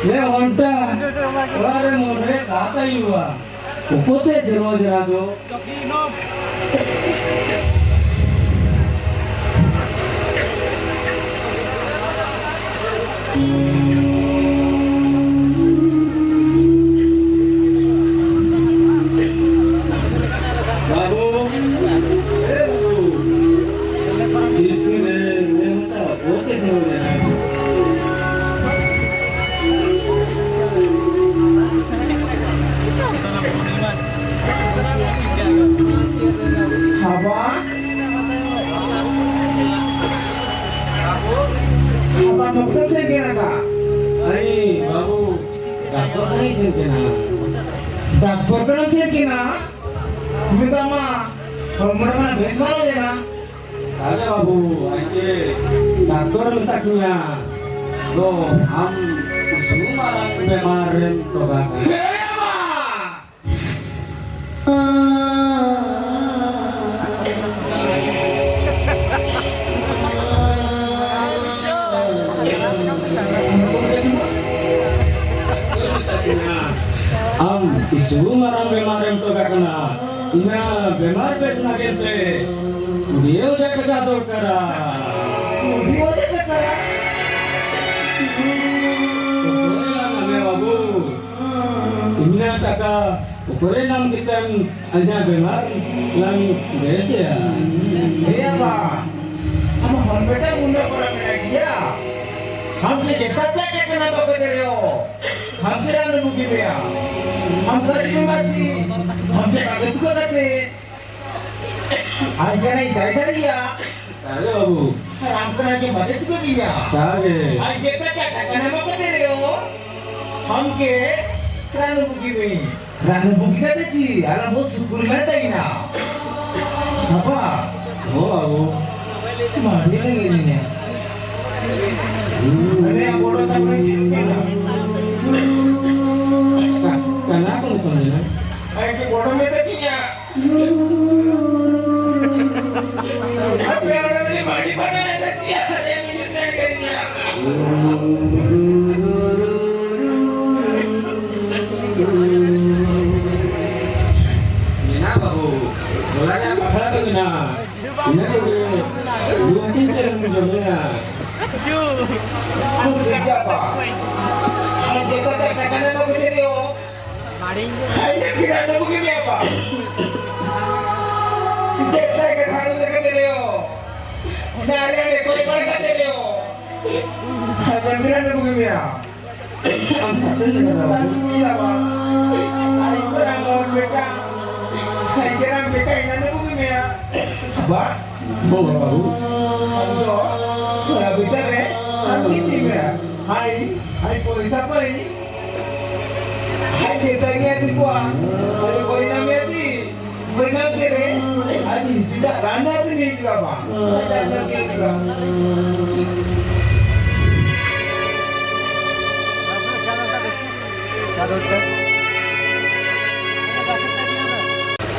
내 원타 와래 모래 가다 이와 고포테 저러더라도 바보 지스네 내 원타 어떻게 저러냐 Haba? Haba dokter saya kira kak. 아니 바보 나또 하이센테나 Dokter kan saya kira. Minta mah. Kalau mereka bes mana ya nak? ada babu aja dokter minta kuya lo am semua orang kemarin toga Heba! am semua orang kemarin toga kena ina bemar bes nakente dia udah kegator kara Dia aja kata. babu ina taka ukure nam kita hanya bemar lang bes ya Iya pak. Ama hospita mundur orang dia. हमसे जितना चाहे करना तो कहते रहे हो हम तेरा लोगों की बेया हम करीब बाजी हम ते कागज को कहते आज जाने इधर दिया ada babu हम करना के मदद को दिया kage आज जितना चाहे करना तो कहते रहे हो हम के तेरा लोगों की बेई रानू बुकी कहते जी अरे वो सुकुर करता ही ना apa oh babu मार दिया लगे ने अरे yang bodoh tak bersih kena kenapa lu tanya Ay, que bodoh me tekinya. Apa yang ada di bawah di mana ada dia ada yang menyesal kayaknya. Mina babu mulanya apa lagi mina ini tuh dua pintar yang menjadinya Aku kerja apa? Kalau kita katakan apa begini oh? Hanya kira ada begini apa? Kita katakan begini oh. Nari ada kau kata oh. Hanya kira ada begini ya. am satu nih kata babu Satu ya pak. Hari kurang mau mereka. Hari kira mereka ini ada begini ya. Apa? mau babu Ando, kalau bicara deh, nanti tiga. Hai polis apa ini? Hai kita ini asyik kuah. Hari polis namanya sih, polis nama kere. Aji sudah rana tu ni juga pak. Saya dah kere juga.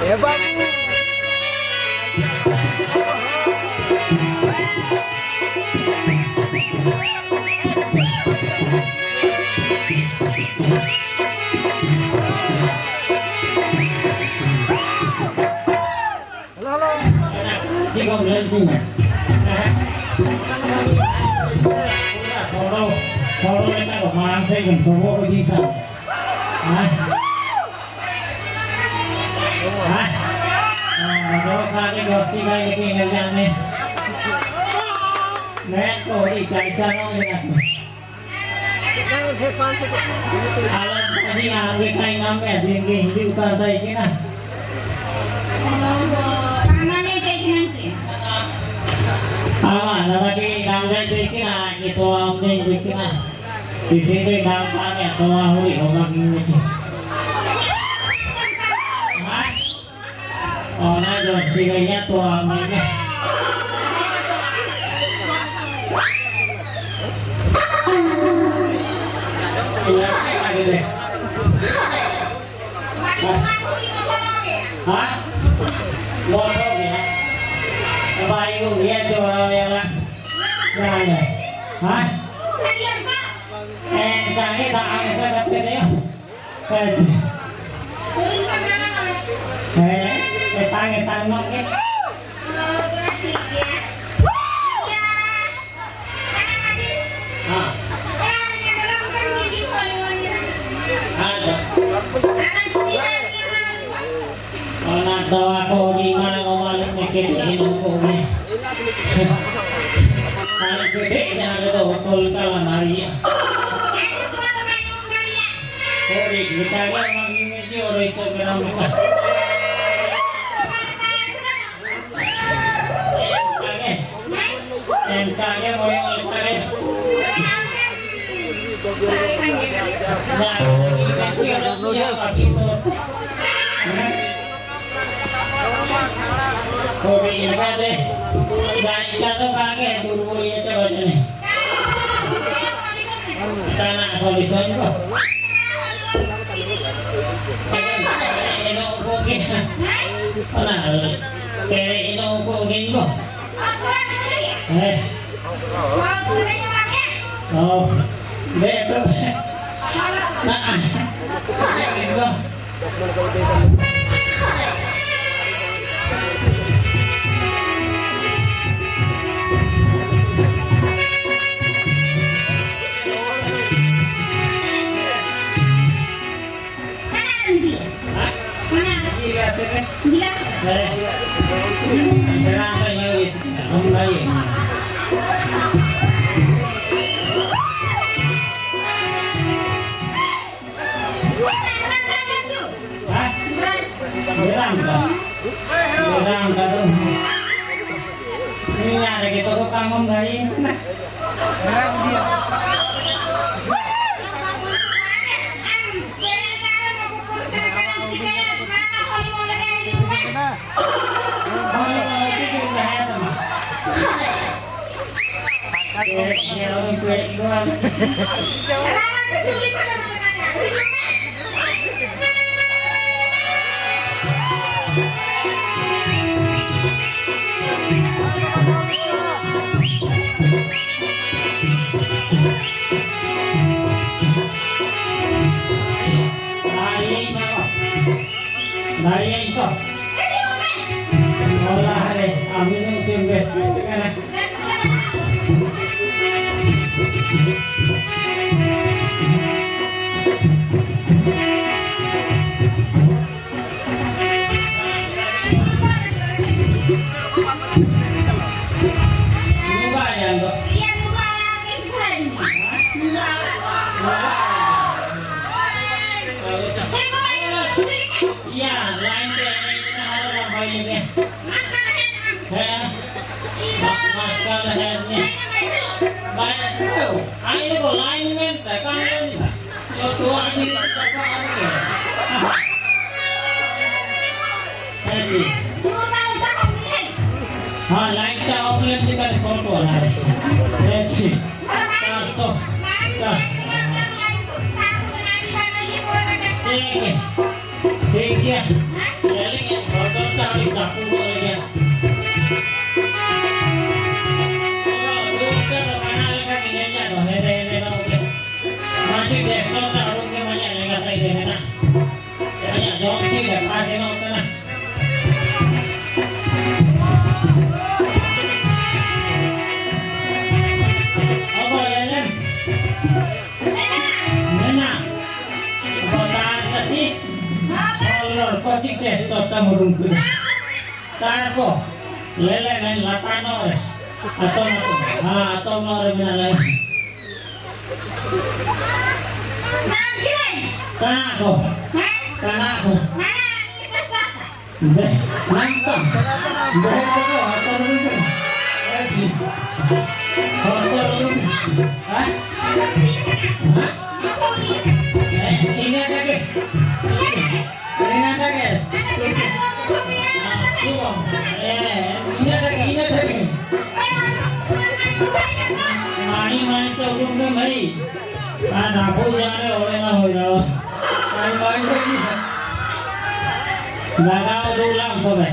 Hebat. Cikgu bilang sini solo mereka kemarin saya kan solo kita kalau kaki gosip kayak gini nggak nih nek kok ikan sana lihat alat tadi ngambil kain ngambil tinggi di utara ini nah lagi ngambil tinggi nah gitu ngambil tinggi nah di sini dampaknya tua huri orang ini sih oh nah josi kayaknya tua ini iya lagi deh hah bodoh ya bayu dia coba bela jangan hah Tentangnya tak ada seperti ya. Tentang nongke. Ada. Anak tahu aku di mana ngomongin mikir ini ngomongnya. Kalau gede jangan ada betul kalau Maria. Kori kita kan manggilnya sih orang iso kenal kita. Entahnya mau yang lepas. Nah, kita siapa kita? Kori ikat deh. Baik kata pakai dulu ya coba nih. Tanah kondisinya kok. Nah, cewek ini ukurin kok. Oh, betul. Nah, itu. Ini ada gitu kok kamu dari Dari itu, olah deh, amin itu best kan? Ini kok lain men, tekan ini. Yo tua ini apa ya? Jadi. Lain tak offline kita di foto lah. Jadi. So. Cek ya. Jadi foto tadi dapur lagi. Nanti desktop taruh ke banyak yang saya ini nak. Banyak jongki dan pasien nonton nak. Apa jalan? Mana? Kotar kecil. Kolor kecil desktop tamu rungkut. Tarko. Lele dan latano. Atau nor mana? Kanako. Nangkam. Betul atau belum? Ini ada ke? Ini ada ke? Ini ada ke? Mani तो उनके भाई नापो जाने ओले ना हो जाओ mind से लगाओ 2 लाख तो भाई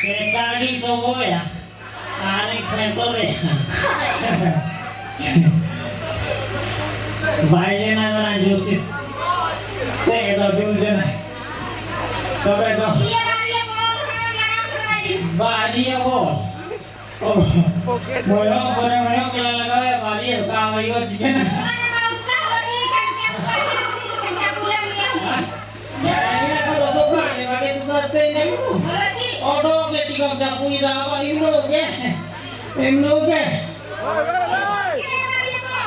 Sekali semua ya, tarik motor ya. Baiknya nana lanjut cis. Teh itu dulu jangan. Coba itu. Badi ya bo. Oh. Boyong boyong kelala kau ya badi ya kau itu ciken. Ya ini kalau tukar ni pakai tukar teh ni. Odo ke tiga japu itu apa Indo ke? Indo ke?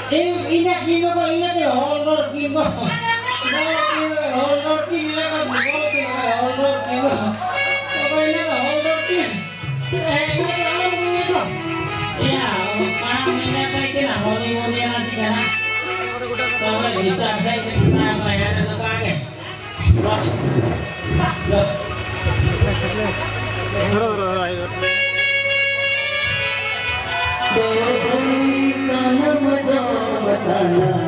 Ini kino ko ini ke honor kino. Honor kino ka buko kino honor kino. Apa ini ka honor kino? Ini ka honor kino. Ya, mana ini apa kira honi nanti kana. Tahu kita saya kita apa ya ada tukangnya. Loh. Tanah